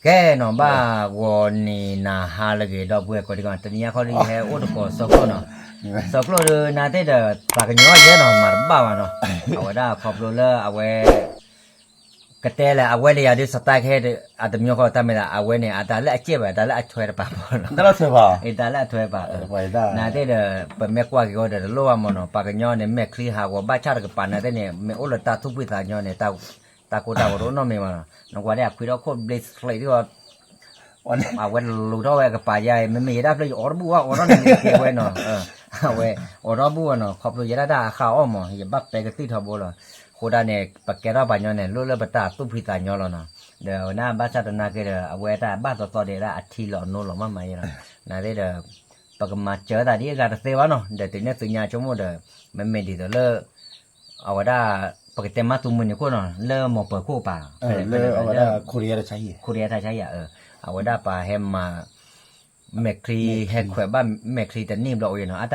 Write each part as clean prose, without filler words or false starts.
แกน้องบ้าวนี่นาฮาลเกดอกบัวก็ดีกันตอนนี้เขาเรียกโอ้ตก็สกเนาะสกเลยนาเตเดปากnhỏเยอะเนาะมาบ้าวเนาะเอาได้ขอบเลยเอาไว้กระเตะเลยเอาไว้เลยอะดิสไตล์แค่อาตมีเขาทำไม่ได้เอาไว้เนี่ยอาตาละเจ็บอาตาละช่วยระบาดเนาะ ได้แล้วใช่ป่ะ อาตาละช่วยระบาด ไปได้ นาเตเดเป็นแม่กว่ากี่คนเดรัวมันเนาะปากnhỏเนี่ยแม่คลีหาว่าบ้าชาติกับปานนาเตเนี่ยแม่โอ้ละตาทุบวิตาnhỏเนี่ยตาโคตาโรน้องเมมาน้องว่าได้คุยเราโคตรเบสเลยที่ว่าวันเอาไว้ลูกเราไว้กับป่าใหญ่มันไม่ได้เลยอรบัวอรนั่นเกี่ยวไว้เนาะเอาไว้อรบัวเนาะขอบเลยจะได้ข่าวอ้อมอย่าบักไปกับที่ทบเลยโคดาเนี่ยปากแกเราบ้านเนี่ยรู้เลยบัตรตุ้มพิตาเนี่ยแล้วเนาะเดี๋ยวหน้าบ้านชาตินาเกลือเอาไว้ได้บ้านต่อเดี๋ยวอาทิตย์ละโน่หล่อมาใหม่เนาะน่าได้เดี๋ยวปากมาเจอแต่ดีกันเสียวเนาะเดี๋ยวถึงเนี่ยถึงเนี่ยชั่วโมงเดี๋ยวมันไม่ดีเดี๋ยวเลิกเอาไว้ได้ปกติมาตุ้มมันอยู่คนเนาะเลิกหมดเปิดคู่ป่า เลยเอาได้คุยอะไรใช่คุเรียไทยใช่เอาไว้ได้ป่าแฮมมาเมครีแฮกแขวบ้านเมครีแต่นิ่มเราอยู่เนาะอา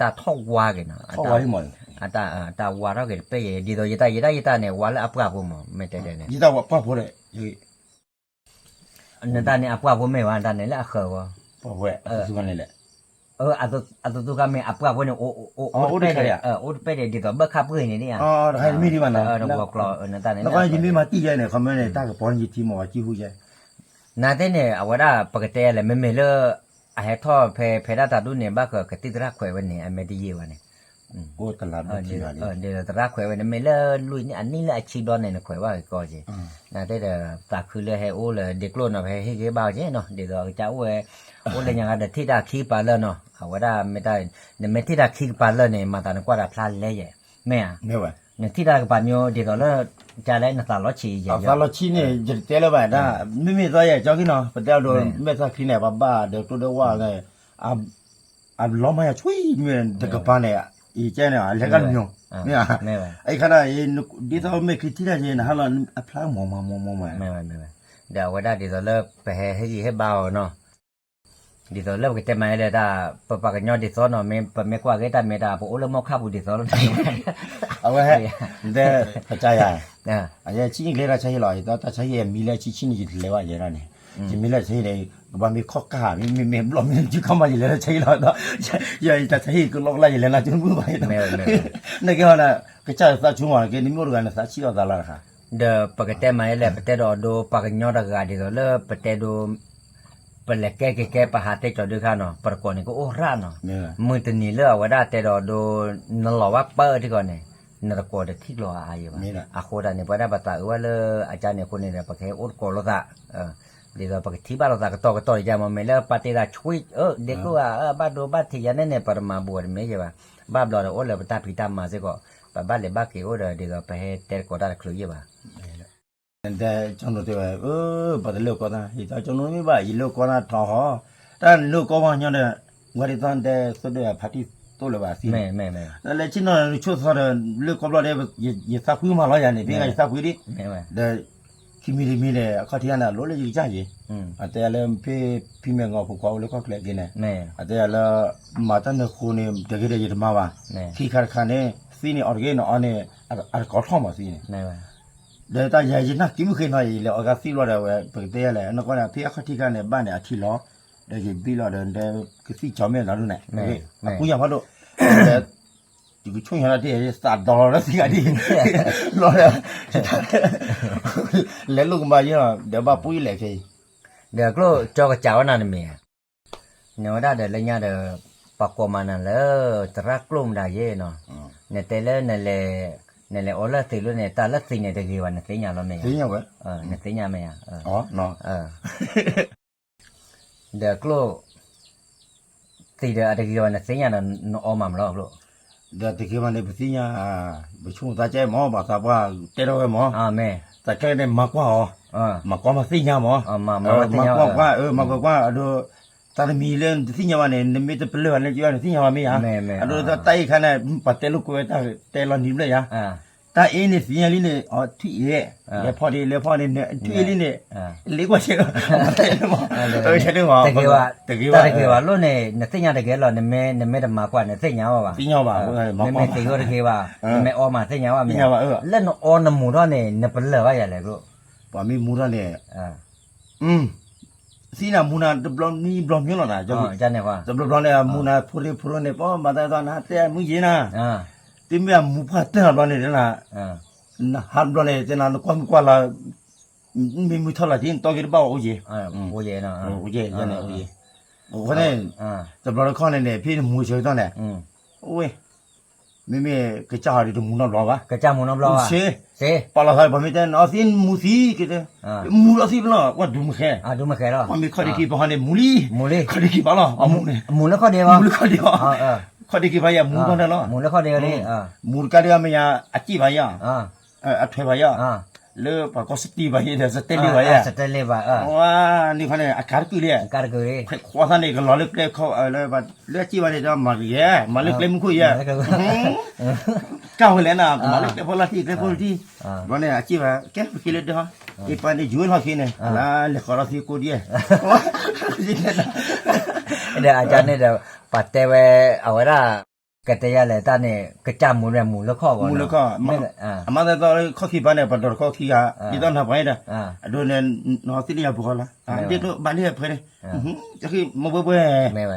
ตาทอกวากันเนาะ เข้าไว้หมดอาตาวาเราเกิดไปดีตัวยีตาเนี่ยวาแล้วอัปกาผมไม่ได้เนี่ยยี่ตาว่าป้าพูดเลยยี่นั่นตาเนี่ยอัปกาผมไม่ว่าตาเนี่ยละเขวะป้าพูดสุกันเลยแหละอาตุกามีอัปกาผมเนี่ยโอ้ไปเลยโอ้ไปเลยดีตัวเบิกขับเพื่อนเนี่ยอ๋อให้มีดีมันนะเราบอกรอนั่นตาเนี่ยแล้วก็ยินดีมาตีใจเนี่ยคำนี้ตากับปอนยี่ที่หมอจี้หูใจนาเต้เนี่ยเอาไว้ได้ปกติเลยไม่เลอะไอ้ท่อเพดานตาดูเนี่ยบ้าก็กติดรักแขววันเนี่ยไม่ได้ยี่วันเนี่ยโอ้ตลาดที่ว่าเนี่ยเดี๋ยวตรักแขววันเนี่ยไม่เลอะลุยเนี่ยอันนี้แหละชีดอนเนี่ยแขวว่าก็จีนาเต้เดี๋ยวตาคือเลยให้โอ้เลยเด็กรุ่นเอาให้เก็บบ้าเจ้เนาะเดี๋ยวเจ้าโอ้เลยยังไงเดี๋ยวที่ดาขี้ปลาเลยเนาะเอาไว้ได้ไม่ได้เนี่ยไม่ที่ดาขี้ปลาเลยเนี่ยมาตอนนั้นก็ได้พลาดเลยแม่ไม่ไหวเนี่ยที่ดาปลาเนี่ยเดี๋ยวแล้วจะเล่นตลอดชีเยอะตลอดชีเนี่ยจะเตะแล้วไปได้ไม่ตัวใหญ่จ้ากินเนาะประเดี๋ยวโดนไม่สักทีเนี่ยบ้าเดี๋ยวตัวเดียวว่าไงล้อมมาช่วยเหมือนเด็กป้าเนี่ยอีเจ้เนี่ยเล็กกันอยู่เนี่ยไอ้ขณะดีตัวไม่คิดที่จะเห็นฮัลโหลพลางมองไม่เดี๋ยวไว้ได้ดีตัวเลิกไปให้เบาเนาะดีตัวเลิกก็จะมาเลยได้ปากกันยอดดีตัวเนาะไม่กว่าก็ได้ไม่ได้พวกเราหม้อข้าวบุดีตัวแล้วเอาไว้ให้เดี๋ยวเข้าใจอ่ะอันนี้ชิ้นเล็กๆใช้หน่อยแต่ใช้เยอะมีเลยชิ้นนี้จะเล็กว่าเยอะนี่จะมีเลยใช้เลยบางมีข้อก้ามีลมที่เข้ามาอยู่แล้วใช้หน่อยเนาะใหญ่แต่ใช้ก็ลงไล่เลยนะจนมือไปนั่นก็นะก็จะสักชั่วโมงก็นี่มือกันสักชั่วโมงละค่ะเดี๋ยวปกติมาเลยปกติดูปากกันยอดก็ดีตัวเลิกปกติดูเปลือกแก่ปะหาเตจอดด้วยกันเนาะปรากฏนี่ก็โอ้ร่าเนาะมือตัวนี้เลือกว่าได้แต่ดูนั่นหล่อว่าเปิดที่ก่อนเนี่ยนั่นก็เด็กที่รออายุว่าอาโคดาเนี่ยพอได้บัตรว่าเลยอาจารย์เนี่ยคนนี้เนี่ยปะแค่อดกอลละเดี๋ยวปะที่บ้านเราตก็ต่อจะมาไม่เลิกปฏิราช่วยเด็กก็ว่าบ้านดูบ้านที่ยันเนี่ยปรมาบวชไม่ใช่ป่ะบ้านเราโอ้เลยปตาพิตามมาสิก็บ้านเลยบ้านเกี่ยวเดี๋ยวไปให้แต่ก็ได้คลุยป่ะแต่จังหวะที่ว่าปัตตานีก็ได้ที่จังหวะนี้ว่าอีโลก็น่าท้อแต่ลูกก็ว่าอย่างนั้นวันที่ตอนเด็กสุดเดียวพัดที่ตัวเลยว่าสิไม่แล้วเลยชิโน่ช่วยสอนลูกก็บอกเลยยิ่งสักพื้นมาแล้วอย่างนี้พี่ก็สักพื้นดิเดี๋ยวคิมีเลยเขาที่นั่นรู้เลยยิ่งจ้าจีแต่แล้วพี่เมงเอาพวกเขาเลยก็เคลียร์กินเนี่ยแต่แล้วมาตั้งแต่คนเนี่ยเด็กเด็กยิ่งมาว่าที่ขาดขาเนี่ยสิ่งนี้ออร์แกนอันนี้ก็ท้องมาสิเนี่ยเดี๋ยวตาใหญ่จีน่ากินไม่เคยหน่อยเลยอากาศสีร้อนเลยปกติเลยนั่นก็เนี่ยพี่เขาที่กันเนี่ยบ้านเนี่ยอาทิตย์ละเดี๋ยวจะบีละเดี๋ยวก็สีจอมเนี่ยนั่นนู่นเนี่ยกูอยากมาดูเดี๋ยวอยู่ช่วงนั้นที่$1แล้วสิกันดิร้อนเลยลูกมาเยอะเดี๋ยวบ้าปุ้ยเลยคือเดี๋ยวก็จอกระเจ้านั่นมีเนี่ยว่าเดี๋ยวเลยเนี่ยเดี๋ยวปากกว่ามันนั่นเลยตรักกลุ่มได้เยอะเนาะเนี่ยแต่เลยนั่นเลย เนี่ยเลยโอละตีรุ่นเนี่ยตาละตีเนี่ยตะกี้วันเนี่ยตีเนี่ยเราไม่ သိညာပဲ เนี่ยตีเนี่ยไม่อ่ะ ဩနော် เดี๋ยวกลัวตีเดี๋ยวตะกี้วันเนี่ยตีเนี่ยเราออกมาแล้วกลัว ဒါတကယ်မှလည်းပသိညာဘချုံသားကျဲမောပါသာပါတဲတော့မော แม่ ตะแค่เนี่ยมากกว่าอ๋อมากกว่ามาสิညာမော มาตีเนี่ย มากกว่าอดูตามีเล่นสิညာเนี่ยนมิตเปลือเนี่ยสิညာไม่อ่ะอดูตะไตคันเนี่ยปัตเตลุกเวตาเตลอนิเลยอ่ะตาเอนี่สิညာလေးเนี่ยอ๋อที่เอ๋เลพอดีเนี่ยที่လေးเนี่ยเล็กกว่าเชื่อใช่มั้ยตะกี้ว่ารุ่นเนี่ยตีเนี่ยตะกี้เราเนี่ยไม่ได้มากกว่าเนี่ยตีเนี่ยว่า สิညာပါမ ไม่ตีก็ตะกี้ว่าไม่ออกมาตีเนี่ยว่าไม่เล่นออนน้ำหมูတော့เนี่ยเปลือกว่าอย่างไรกลัว ပါမီမူရเนี่ยစီနာမူနာဒဘလနီဘလမျိုးလာကြောက် จันเนี่ยว่า ဒဘလเนี่ยမူနာဖူရเนี่ยပေါ့မတာတော့နာတဲ့မူကြီးနာတင်မြမူဖတ်တဲ့ဘလเนี่ยလားနာဟန်ဘလเนี่ยကျနာကွမ်ကွာလာမီမူထလာတင်တော့ကြပေါ့ဦးကြီး โอเคเนาะ ဦးကြီးကျနေဦးကြီးဟိုနဲ့ဒဘလခေါနဲ့เนี่ยพี่မူချေတော့เนี่ยโอ้ยမိမိကကြရီတို့မူတော့လောပါ กระจามูน้ำร้อน ရှေ เซ่ ပါလာဆိုင်ဗမေတဲ့နော်စင်မူစီကတဲ့မူလာစီဘလားဝတ်ဒုမခဲ ดูมาแค่แล้ว မမေခရီကီဘာနဲ့မူလီ มูเลย ခရီကီဘာလားအမှုနဲ့ มูแล้วข้อเดียว မူလခရီကခရီကီဘာရမူတော့နော် มูแล้วข้อเดียวนี่မူကရီမယာအကြည့်ပါရအထွေပါရလေပါကောစတီပါရတဲ့စတဲလီပါရ สเตเลบะဝါနိခနဲ့အခါကူလေ การกูเลย ခွာသနေကလော်လက်လက်ခေါ်လေပါလက်ကြည့်ပါလေတော့မရမလက်လက်မခွေရကောင်းလေနာမလက်လက်ဖလာတီလက်ဖလာတီဘာနဲ့အကြည့်ပါကဲခိလက်တော့ဒီပန်ဒီဂျူလခင်းနေလာလက်ခေါ်စီကိုဒီဒီလက် เดี๋ยวอาจารย์เนี่ยเดี๋ยวปัดเตวเอาไว้ละกะเตยะเลยตาเนี่ยกระจามูเนี่ยมูแล้วข้อก่อน မူလခအမတဲ့တော့ခေါခိပါနဲ့ပတ်တော့ခေါခိကဒီတော့နာပိုင်းတာအဒိုနဲ့နော်စီလီယာဘူခလာဒီတော့ဘာလေးဖဲတခိမဘဘဲ แม่ไป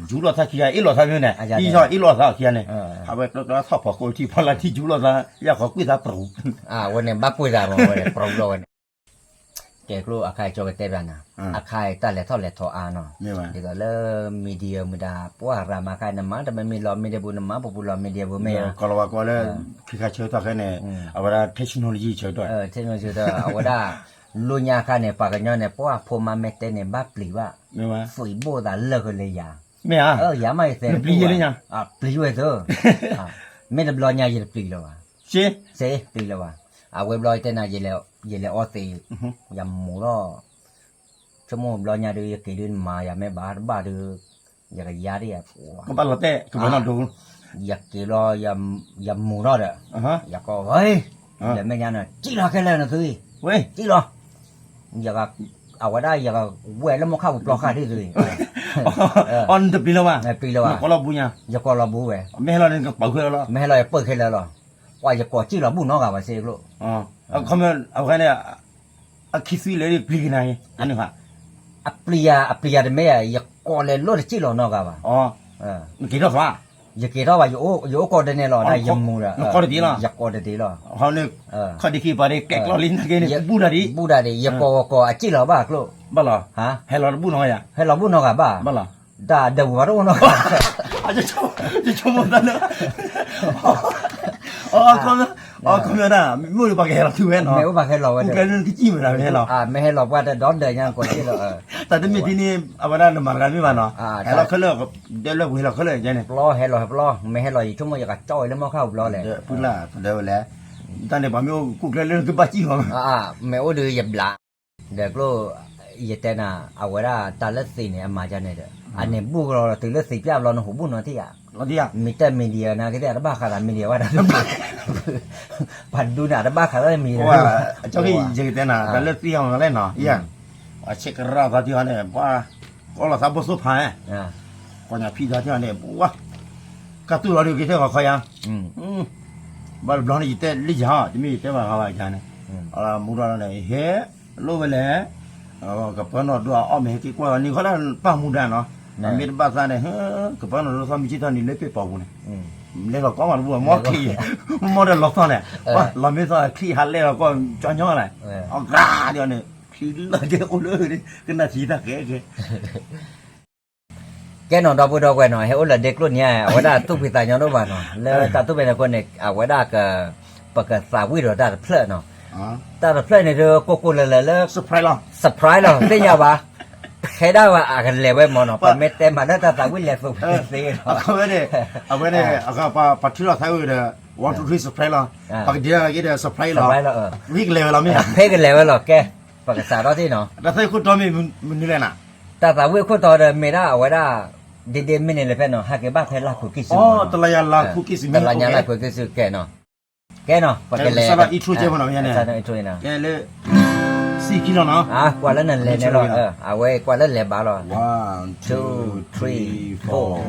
ဂျူလောသာခိယာအီလောသာမျိုးနဲ့ဒီတော့အီလောသာခိယာနဲ့ဟာဘဲတော့ဆောက်ဖို့ကိုတီဖလာတီဂျူလောသာရခေါကွိသာပရူ วันนี้บักปุยดาบ่เนี่ยปรบโลนแกกลัวอาคายจอกเตบานะอาคายตะแลทอแลทออาเนาะ မြင်ပါ ဒီကလည်းမီဒီယာမဒါပွာရာမခိုင်နမတမမီလောမီဒီယာဘူးနမပပူလောမီဒီယာဘူးမေ ကောလောကောလဲခိခချေတော့ခဲနဲ့အဝရ technology ချေတော့ เทคโนโลยีတော့အဝဒလူညာခနဲ့ပါကညောနဲ့ပွာဖိုမမဲတဲ့နဲ့ဘပလီဝ မြင်ပါ ဖွေဘောတာလက်ကလေးယာ မြင်ဟာ ရမိုက်တဲ့ ပလီရလေးညာ ပလီဝဲတော့မဲဒဘလောညာရပလီလောပါ ရှင်း စေပလီလောပါအဝဲဘလောတဲ့နာရလေအော်သေးยำหมูတော့ชโมบลอญาดูยะเกดินมาอย่าแม่บาบาดูยะกะยาดิอ่ะ ကပလာတဲ့ကဘနာဒုံ ยะเกลอยำหมูတော့ยะก็เฮ้ยแล้วแม่ญาน่ะจิละแค่แล้วนะตุ้ย ဝေး จิละยะก็เอาว่าได้ยะก็แหวแล้วมาเข้าปลอกค่าที่ตุ้ย on the ပီလောပါ แม่ปีแล้วอ่ะ ကောလောဘူးညာ ยะก็ละบูเว้ မဲလောနေကပောက်ခဲလော แม่ให้เราเปิดแค่แล้วหรอว่ายะก็จิละบูเนาะก็ว่าเซโล ခမအခါနဲ့အခီစီလေးပလီနိုင်အနဟာ อปลียาdeแม่ยะก็เลยโลดจิละเนาะก็ว่า ဩကိတော့သွား ยะเกတော့ว่าอยู่ก็ได้เนี่ยหรอได้ยำหมูล่ะยะก็ได้ดีหรอ ဟောင်းနေခဒီကီပါရေကက်ကလောလင်းနေနေဘူးလာဒီ บูดาดิยะก็อจิละบ้ากโล ဘလာ ฮะ ဟဲလောဘူးနော်ရ ให้เราบุญเนาะกะบ้า ဘလာ ดาเดวะโรเนาะ အချေချေမတနာကမနာမြို့ပါခဲလာသူပဲနော် แม่ว่าแค่เรา ဘု เด้ ကလည်းကြည့်မလားလဲနော် ไม่ให้เราว่าแต่ดอนเดยังกว่าที่เรา แต่ที่มีที่นี่เอามาได้มากันไม่มาเนาะให้เราเขาเลิกเดี๋ยวเลิกเวลาเขาเลิกยังไง ปลอให้เราปลอไม่ให้เราชั่วโมงอยากจ้อยแล้วมาเข้าปลอแหละ พูดละเดี๋ยวแหละตอนนี้ผมอยู่กูเล่นคือบ้าจี้ของ แม่โอดือหยับละเด็กโลยะแต่น่ะเอาไว้ละตาละสีเนี่ยมาจันเนี่ยอันนี้บุกเราตื่นละสีပြเราเนาะหูบุญเนาะที่อ่ะ เราที่อ่ะ มีแต่มีเดียนะก็ได้ระบาดขาดมีเดียว่าได้ผัดดูน่ะระบาดขาดได้มี ว่าเจ้าที่ยิงแต่น่ะแต่เลิกที่ของอะไรเนาะยังว่าเช็คราคาที่ว่าเนี่ยว่าก็เราทำบสุภาก็เนี่ยพี่ที่ว่าเนี่ยว่าก็ตัวเราดูกี่เท่ากับเขายังบ้านเราเนี่ยแต่ลิจาที่มีแต่ว่าเขาว่าอย่างนี้อะไรมูราเนี่ยเฮ้รู้ไปแล้วกับเพื่อนเราดูอ้อมเห็นกี่กว่านี่เขาเล่นป้ามูดานเนาะมีบ้านซ่าเนี่ยกับเพื่อนเราทำมิจิตานี่เล็บไปป่าวเนี่ยเล็กเราก็มาดูว่ามอขี้มอเดลล็อกซ่าเนี่ยว่าเราไม่ซ่าขี้หันเล็กเราก็จ้อนย่ออะไรเอากราเดียวเนี่ยขี้เราเจอคนเลยนี่ก็นาทีตะแกแกนอนดอกบัวดอกแหวนหน่อยให้โอ้ละเด็กรุ่นเนี้ยเอาไว้ได้ตู้พิตาย้อนด้วยบ้านเนาะแล้วตาตู้เป็นคนเนี่ยเอาไว้ได้กับป ปกติสาวิโรดาเพลเนาะ อ๋อ ตาเพลเนี่ยเด้อโกโก้เลยเลย เซอร์ไพรส์ล่ะ เซอร์ไพรส์เนาะเสียว่าใครได้ว่าอากันเลยไว้หมอเนาะปะเม็ดเต็มมาแล้วตาสาวิเลยสุดเสีย เอาไว้เนี่ยเอาก็ปะที่เราใช้เด้อ1 2 3เซอร์ไพรส์ล่ะปกติก็เด้อเซอร์ไพรส์ เซอ ล่ะ ร์ไพรส์แล้ววิ่งเร็วล่ะมั้ย เพ่กันเลยว่าหรอแกปกติสาเราที่เนาะ แล้วใส่คุณตัวมันนี่แหละน่ะ ตาสาวิคนต่อเด้อเมด้าเอาไว้ได้เดไม่เนี่ยเลยเพ่เนาะหากบ้าเพ่ละคุกิส อ๋อตะลายาลาคุกกี้สิ ตะลายาละคุกิสแกเนาะปกติเลย ซาบะอีทรูเจมันเนี่ย ซาบะอีทรูเนาะ แกเลย4 กิโลเนาะ กว่าแล้วนั่นเลยเนี่ยเอาไว้กว่าแล้วเลยบ้าหรอ 1 2 3 4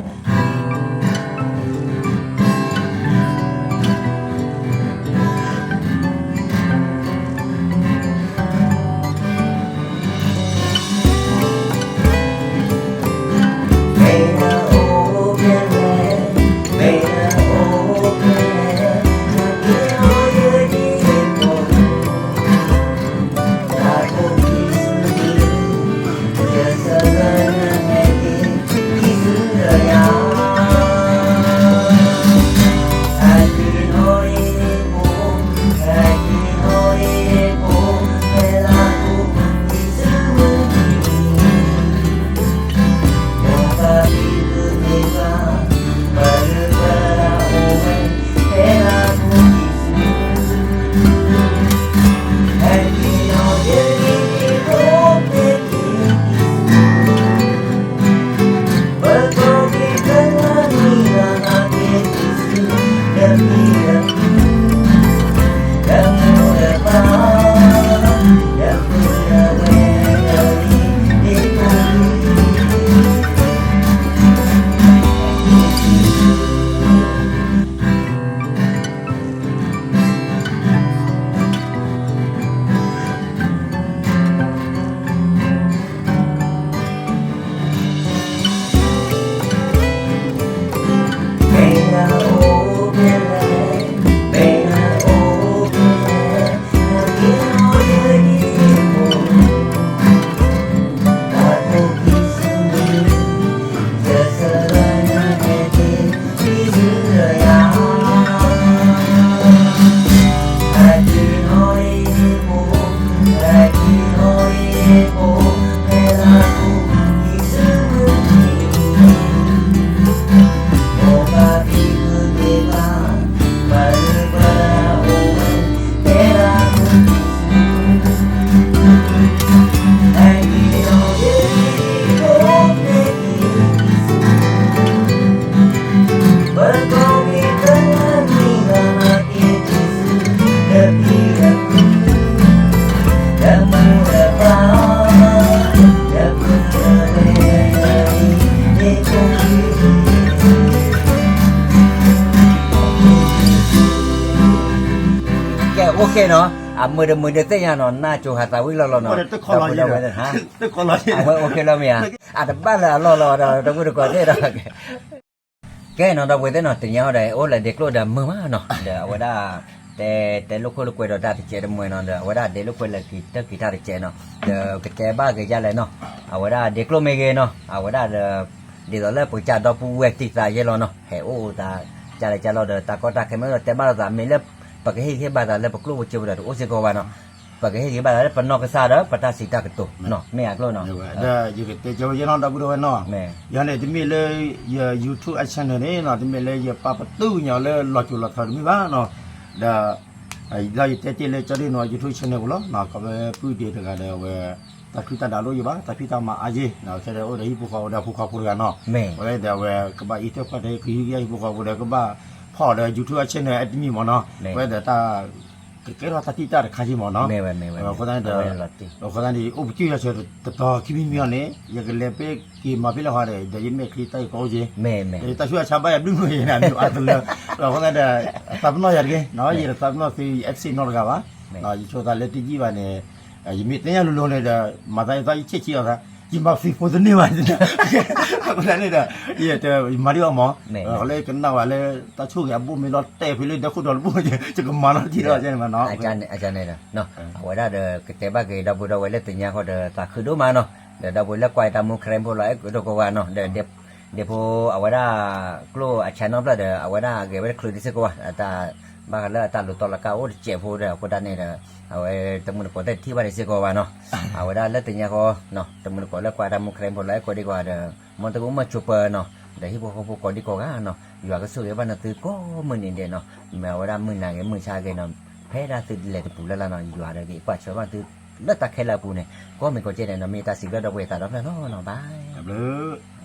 โอเคเนาะมือเดินเตะยาเนาะหน้าจูหาตาวิลเนาะ ตึกคอลอยเลยฮะตึกคอลอย โอเคแล้วมั้ยแต่บ้านละรอตะกุดก็ได้แกเนาะตะเวทเนาะติญาได้โอ้ละเด็กโลดมือมาเนาะเดี๋ยวว่าได้แต่ลูกคนลูกเวดได้ที่เจอมวยเนาะเดี๋ยวว่าได้เด็กลูกคนละกีตาร์ที่เจเนาะเดี๋ยวก็แกบ้าก็จะเลยเนาะเอาว่าได้เด็กโลเมเกเนาะเอาว่าได้เดี๋ยวแล้วปุ๊จาดอปูเวกติตาเยลเนาะเฮโอตาจะเลยจะรอเดี๋ยวตาก็ตาแค่ไม่แต่บ้านเราไม่เล็บปากให้บ้านเราเล็บปกลูกเจ้าเดี๋ยวโอ้เสกว่าเนาะปากให้บ้านเราเล็บปนนอกก็ซาเด้อปตาสิตากระตุเนาะไม่อยากโลเนาะเดี๋ยวอยู่แต่เจ้าเยนอนดับดูเนาะยันเนี่ยที่มีเลยYouTube channel เนี่ยเนาะที่มีเลยปาประตูเนี่ยเลยหลอดจุดหลอดถอดมีบ้างเนาะเดี๋ยวไอ้เราอยู่แต่เลยจะได้เนาะ YouTube channel ก็แล้วเนาะก็ไปพูดเดี๋ยวกันเดี๋ยวตาพิตาดาวอยู่บ้างตาพิตามาอาเจเนาะแค่เดี๋ยวได้ภูเขาเดี๋ยวภูเขาพูดกันเนาะเดี๋ยวก็บ้าอีเทปก็ได้คือยี่ภูเขาพูดเดี๋ยวก็บ้าพ่อเดี๋ยว YouTube channel ไอ้ที่มีหมอเนาะเดี๋ยวตาแกเราตัดที่ตาข้าจิหมอเนาะเราคนนั้นเดี๋ยวเราคนนั้นที่อุปจิจะเชื่อต่อคิดมีเนี่ยยังก็เลยไปกี่มาพิลาหาเลยเดี๋ยวยิ่งไม่คลิตได้ก็จะแต่ช่วยชาวบ้านดึงเลยนะอัตเลยเราคนนั้นเดี๋ยวตับน้อยอย่างเงี้ยเนาะยี่ตับน้อยคือ FC นอร์กาวะเนาะช่วยตาเล็กที่จีวันเนี่ยยิ่งมีแต่ยังลุ้นเลยเดี๋ยวมาได้ตาเชี่ยวๆครับยิ่งมาฟีโฟตัวนี้วันเนี่ยคนนั้นเนี่ยยี่เดี๋ยวมาดีกว่าหมอเราเลยกันน่าว่าเลยตาช่วยบุ้มมีรถเตะไปเลยเดี๋ยวคุณโดนบุ้มจะก็มาแล้วที่เราใช่ไหมเนาะอาจารย์เนี่ยเนาะว่าได้เดี๋ยวแต่บ้านก็ดับบุดับไว้เลยแต่ยังเขาเดี๋ยวตาคือดูมาเนาะเดี๋ยวดับบุแล้วกวาดตามุขเครมพวกเราเอ็กก็ว่าเนาะเดี๋ยวพอเอาไว้ได้กลัวอาจารย์น้องเดี๋ยวเอาไว้ได้เก็บไว้คลุยที่เสกว่าตา ba ka la ta lo to la ka o che fo da ko da ne da awe temun ko da ti ba de se ko ba no awe da la tinya ko no temun ko la kwa da mu krem ko la ko di ko da mo te ko ma chupa no da hi bo ko di ko ga no yu ga su ye ba na tu ko mun ni de no ma wa da mun na ge mun cha ge no phe da tu le tu la la no yu ga de ge kwa che ba tu la ta khe la pu ne ko me ko che ne no me ta si ga da we ta da no no bye